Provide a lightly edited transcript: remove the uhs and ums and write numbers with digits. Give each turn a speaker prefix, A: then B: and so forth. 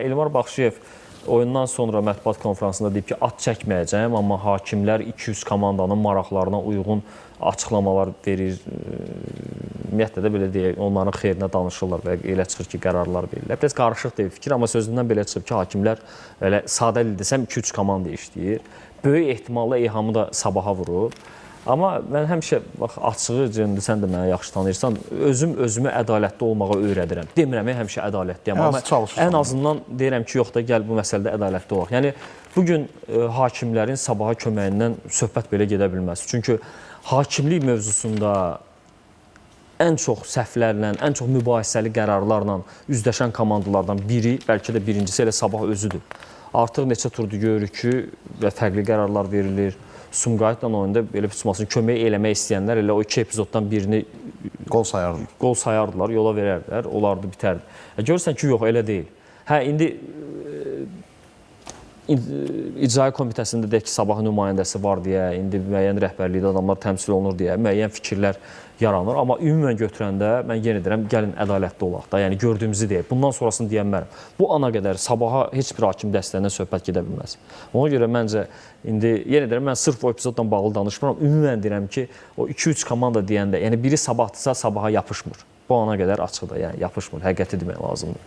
A: Elmar Baxşıyev oyundan sonra mətbuat konferansında deyib ki, at çəkməyəcəm, amma hakimlər 200 komandanın maraqlarına uyğun açıqlamalar verir. Ümumiyyətlə də belə deyək, onların xeyrinə danışırlar və elə çıxır ki, qərarlar verirlər. Biraz qarışıq deyil fikir, amma sözündən belə çıxır ki, hakimlər elə sadə desəm 2-3 komanda işləyir. Böyük ehtimalla eyhamı da sabaha vurur. Amma mən həmişə açığı, sən də mənə yaxşı tanıyırsan, özümü ədalətli olmağa öyrədirəm. Demirəm, həmişə ədalətliyəm. Amma ən azından deyirəm ki, yox da gəl bu məsələdə ədalətli olaq. Yəni, bugün hakimlərin sabaha köməyindən söhbət belə gedə bilməz. Çünki hakimlik mövzusunda ən çox səhvlərlə, ən çox mübahisəli qərarlarla üzləşən komandalardan biri, bəlkə də birincisi elə sabah özüdür. Artıq neçə turdur görürük ki, fərqli qərarlar verilir. Sumqayıtla oyunda belə tutmasını kömək eləmək istəyənlər elə o 2 epizoddan birini
B: gol
A: sayardılar, yola verərdilər, olardı, bitərdi. Görürsən ki, yox, elə deyil. Hə, indi icra komitəsində deyək ki, sabah nümayəndəsi var deyə, indi müəyyən rəhbərlikdə adamlar təmsil olunur deyə, müəyyən fikirlər yaranır. Amma ümumən götürəndə mən yenə deyirəm, gəlin ədalətli olaq da, yəni gördüyümüzü deyək. Bundan sonrasını deyənmərəm. Bu ana qədər sabaha heç bir hakim dəstəyindən söhbət gedə bilməz. Ona görə məncə, indi yenə deyirəm, mən sırf o epizodla bağlı danışmıram. Ümumən deyirəm ki, o 2-3 komanda deyəndə, yəni biri sabahdısa sabaha yapışmır. Bu ana qədər açıqdır, yəni yapışmır, həqiqəti demək lazımdır.